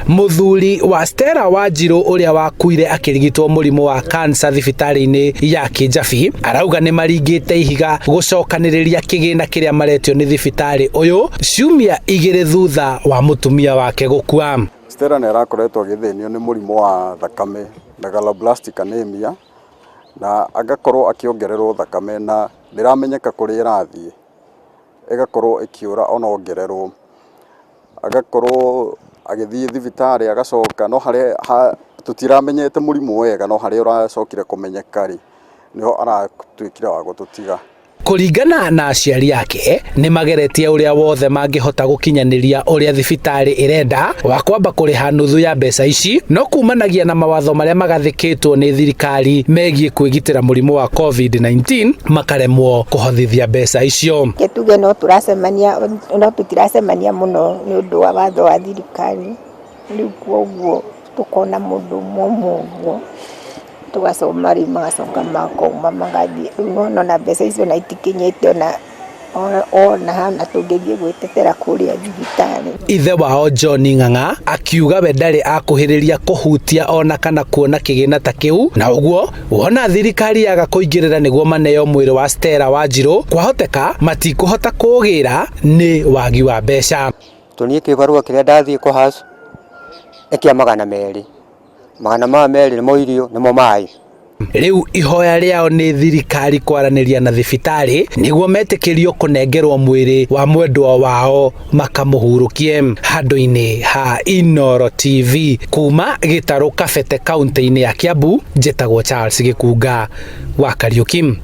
Muthuri wa Stella Wanjiru uria wakuire akirigitwo murimu wa cancer thibitari-ini ya Kijabi arauga ni maringite ihiga gucokaniriria kigina kiria maretio ni thibitari uyu ciumia igiri thutha wa mutumia wake gukua. Stella ni arakoretwo agithinio ni murimu wa thakame megaloblastic anemia na agakorwo akiongererwo thakame na ndiramenyeka kuri irathie igakorwo ikiura ona ongererwo agakorwo agithie thibitari agacoka no hare tutiramenyete murimu wega no hare uracokire kumenyeka ri niho aratwikira wa gututiga. Kuringana na aciari yake ni mageretie uria wothe mangihota gukinyaniria uria thibitari irenda wa kwamba kuriha nuthu ya mbeca ici no kumanagia na mawatho maria magathikitwo ni thirikari megie kwigitira murimu wa COVID-19 makaremwo kuhothithia mbeca icio. Ketuge no tutiracemania muno ni undu wa watho wa thirikari riu kwoguo tukona mundu mumwe tugasoma ri magacoka makoma magathie no na mbeca icio na itikinyite ona hana tungithie gwitetera kuria thibitari. Ithe wao John Ng'ang'a akiuga we ndari akuhiriria kuhutia ona kana kuona kigina ta kiu na uguo wona thirikari yaga kuingirira niguo maneo mwiri wa Stella Wanjiru kwahoteka matikuhota kugira ni wagi wa mbeca. Tunie kibarua kiria ndathie kuhasu ekia magana meri nimo irio nimo mai. Riu ihoya riao ni thirikari kwaraniria na thibitari niguo metikirio kunengerwo mwiri wa mwendwa wao makamuhurukie. Handu-ini ha Inooro TV kuma Gitaru Kabete kaunti-ini ya Kiambu, njitagwo Charles Gikunga wa Kariuki.